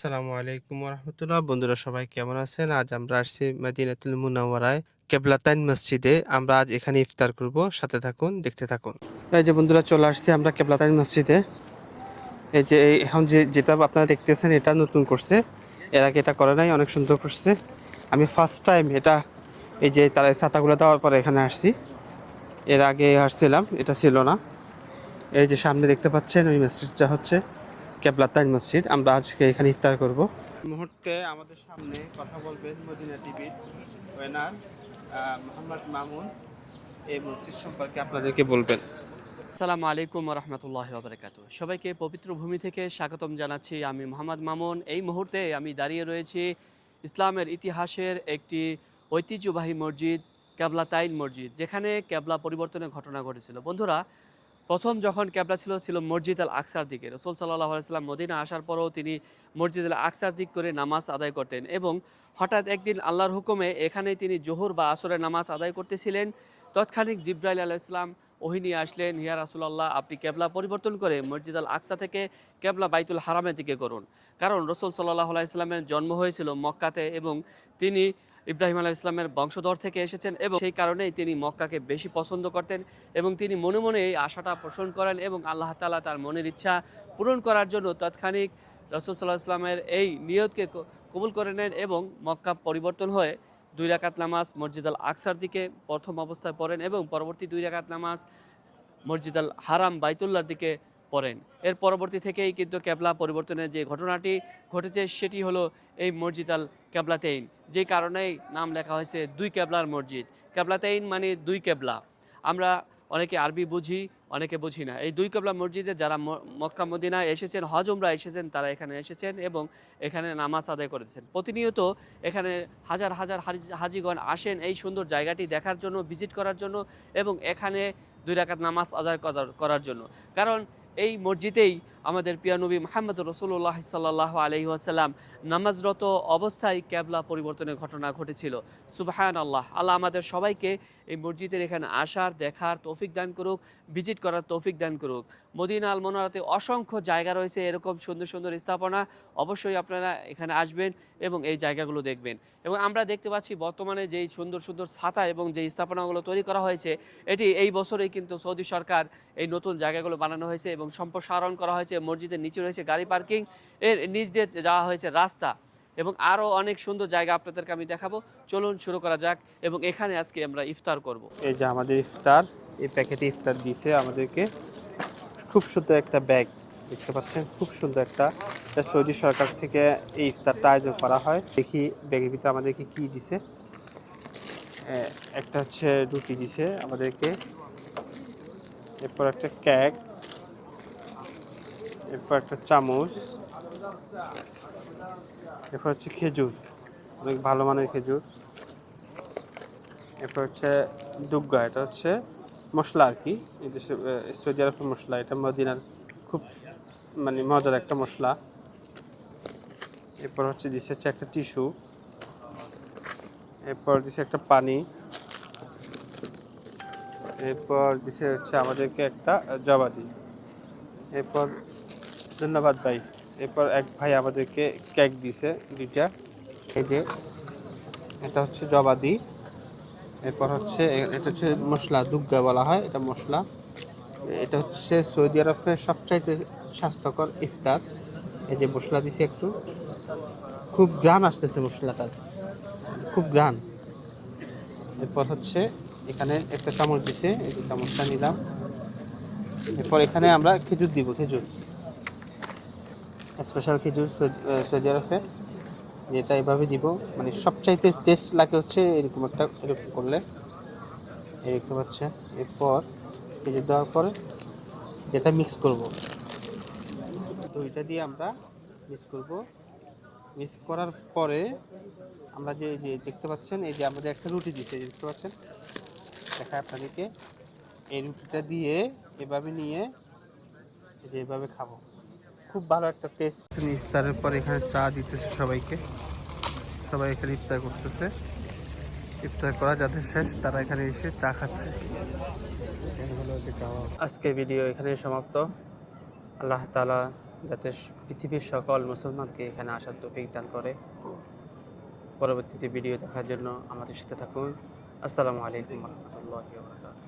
আসসালামু আলাইকুম রহমতুল্লাহ। বন্ধুরা সবাই কেমন আছেন? আজ আমরা আসছি মদিনাতুল মুনাওয়ারায় কেবলাতাইন মসজিদে। আমরা আজ এখানে ইফতার করব। সাথে থাকুন, দেখতে থাকুন। এই যে বন্ধুরা, চলে আসছি আমরা কেবলাতাইন মসজিদে। এই যে এখন যেটা আপনারা দেখতেছেন, এটা নতুন করছে। এর আগে এটা করে নাই, অনেক সুন্দর করছে। আমি ফার্স্ট টাইম এটা, এই যে তারা ছাতাগুলো দেওয়ার পরে এখানে আসছি। এর আগে আসছিলাম, এটা ছিল না। এই যে সামনে দেখতে পাচ্ছেন, ওই মসজিদটা হচ্ছে কেবলাতাইন মসজিদ। আমরা আজকে এখানে ইফতার করব। এই মুহূর্তে আমাদের সামনে কথা বলবেন মদিনা টিভির ওয়েনার মোহাম্মদ মামুন। এই মসজিদ সম্পর্কে আপনাদেরকে বলবেন। আসসালামু আলাইকুম রহমতুল্লাহ বারকাতু। সবাইকে পবিত্র ভূমি থেকে স্বাগতম জানাচ্ছি। আমি মোহাম্মদ মামুন। এই মুহূর্তে আমি দাঁড়িয়ে রয়েছি ইসলামের ইতিহাসের একটি ঐতিহ্যবাহী মসজিদ, কেবলাতাইন মসজিদ, যেখানে কেবলা পরিবর্তনের ঘটনা ঘটেছিল। বন্ধুরা, প্রথম যখন কেবলা ছিল মসজিদ আল আকসার দিকে। রসুল সাল্লাহ আলাইসাল্লাম মদিনা আসার পরও তিনি মসজিদ আল আকসার দিক করে নামাজ আদায় করতেন, এবং হঠাৎ একদিন আল্লাহর হুকুমে এখানেই তিনি জোহর বা আসরের নামাজ আদায় করতেছিলেন। তৎক্ষণিক জিব্রাইল আলাইহিসসালাম ওহী নিয়ে আসলেন, হিয়া রাসূলুল্লাহ, আপনি কেবলা পরিবর্তন করে মসজিদ আল আকসা থেকে কেবলা বাইতুল হারামের দিকে করুন। কারণ রসুল সাল্লাহ আলাইসাল্লামের জন্ম হয়েছিল মক্কাতে, এবং তিনি ইব্রাহিম আলাইহিস সালামের বংশধর থেকে এসেছেন, এবং সেই কারণেই তিনি মক্কাকে বেশি পছন্দ করতেন। এবং তিনি মনে মনে এই আশাটা পোষণ করেন, এবং আল্লাহ তাআলা তার মনের ইচ্ছা পূরণ করার জন্য তৎক্ষণিক রাসূল সাল্লাল্লাহু আলাইহি ওয়াসাল্লামের এই নিয়তকে কবুল করে নেন, এবং মক্কা পরিবর্তন হয়ে 2 রাকাত নামাজ মসজিদ আল আকসার দিকে প্রথম অবস্থায় পড়েন, এবং পরবর্তী 2 রাকাত নামাজ মসজিদ আল হারাম বাইতুল্লাহর দিকে পড়েন। এর পরবর্তী থেকেই কিন্তু কেবলা পরিবর্তনের যে ঘটনাটি ঘটেছে, সেটি হলো এই মসজিদ আল কেবলাতেইন, যে কারণেই নাম লেখা হয়েছে 2 কেবলার মসজিদ। কেবলাতেইন মানে 2 কেবলা। আমরা অনেকে আরবি বুঝি, অনেকে বুঝি না। এই 2 কেবলা মসজিদে যারা মক্কা মদিনায় এসেছেন, হজ উমরা এসেছেন, তারা এখানে এসেছেন এবং এখানে নামাজ আদায় করেছেন। প্রতিনিয়ত এখানে হাজার হাজার হাজিগণ আসেন এই সুন্দর জায়গাটি দেখার জন্য, ভিজিট করার জন্য, এবং এখানে 2 রাকাত নামাজ আদায় করার জন্য। কারণ এই মসজিদেই আমাদের প্রিয় নবী মুহাম্মদ রাসূলুল্লাহ সাল্লাল্লাহু আলাইহি ওয়াসাল্লাম নামাজরত অবস্থায় কেবলা পরিবর্তনের ঘটনা ঘটেছিল। সুবহানাল্লাহ। আল্লাহ আমাদের সবাইকে এই মসজিদের এখানে আসার, দেখার তৌফিক দান করুক, ভিজিট করার তৌফিক দান করুক। মদিনা আল মুনাওয়ারাতে অসংখ্য জায়গা রয়েছে এরকম সুন্দর সুন্দর স্থাপনা। অবশ্যই আপনারা এখানে আসবেন এবং এই জায়গাগুলো দেখবেন। এবং আমরা দেখতে পাচ্ছি বর্তমানে যেই সুন্দর সুন্দর ছাতা এবং যেই স্থাপনাগুলো তৈরি করা হয়েছে, এটি এই বছরেই কিন্তু সৌদি সরকার এই নতুন জায়গাগুলো বানানো হয়েছে এবং সম্প্রসারণ করা হয়েছে। মসজিদের নিচে রয়েছে গাড়ি পার্কিং, এর নিচ দিয়ে যাওয়া হয়েছে রাস্তা, এবং আরও অনেক সুন্দর জায়গা আপনাদেরকে আমি দেখাবো। চলুন শুরু করা যাক, এবং এখানে আজকে আমরা ইফতার করব। এই যে আমাদের ইফতার, এই প্যাকেটে ইফতার দিয়েছে আমাদেরকে। খুব সুন্দর একটা ব্যাগ দেখতে পাচ্ছেন, খুব সুন্দর একটা। সৌদি সরকার থেকে এই ইফতারটা আয়োজন করা হয়। দেখি ব্যাগের ভিতরে আমাদেরকে কি দিছে। একটা হচ্ছে রুটি দিছে আমাদেরকে, এরপর একটা কেক, এরপর একটা চামচ, এরপর হচ্ছে খেজুর, অনেক ভালো মানের খেজুর। এরপর হচ্ছে দুগ্গা, এটা হচ্ছে মশলা আর কি, এই দেশে সৌদি আরবের মশলা। এটা মদিনার খুব মানে মজার একটা মশলা। এরপর হচ্ছে দিছে হচ্ছে একটা টিস্যু, এরপর দিছে একটা পানি, এরপর দিছে হচ্ছে আমাদেরকে একটা জবাদি। এরপর ধন্যবাদ ভাই। এরপর এক ভাই আমাদেরকে কেক দিছে 2টা। এই যে এটা হচ্ছে জবাদি, এরপর হচ্ছে এটা হচ্ছে মশলা, দুগ্গা বলা হয় এটা মশলা। এটা হচ্ছে সৌদি আরবের সবচাইতে স্বাস্থ্যকর ইফতার। এই যে মশলা দিছে একটু, খুব ঘ্রাণ আসতেছে মশলাটার, খুব ঘ্রাণ। এরপর হচ্ছে এখানে একটা চামচ দিছে, এই যে চামচটা নিলাম। এরপর এখানে আমরা খেজুর দিব, খেজুর স্পেশাল খেজুর সৌদি আরবে, যেটা এভাবে দিব। মানে সবচাইতে টেস্ট লাগে হচ্ছে এরকম একটা, এরকম করলে এই দেখতে পাচ্ছেন। এরপর খেজুর দেওয়ার পরে যেটা মিক্স করব, দইটা দিয়ে আমরা মিক্স করব। মিক্স করার পরে আমরা যে যে দেখতে পাচ্ছেন, এই যে আমাদের একটা রুটি দিচ্ছে, দেখতে পাচ্ছেন, দেখায় আপনাদেরকে। এই রুটিটা দিয়ে এভাবে নিয়ে এই যে এভাবে খাবো, খুব ভালো একটা টেস্ট। ইফতারের পরে এখানে চা দিতেছে সবাইকে, সবাই এখানে ইফতার করতেছে। ইফতার করা যাদের শেষ, তারা এখানে এসে চা খাচ্ছে। আজকে ভিডিও এখানে সমাপ্ত। আল্লাহ তাআলা যাতে পৃথিবীর সকল মুসলমানকে এখানে আসার তৌফিক দান করে। পরবর্তীতে ভিডিও দেখার জন্য আমাদের সাথে থাকুন। আসসালামু আলাইকুম ওয়া রাহমাতুল্লাহি ওয়া বারাকাতুহু।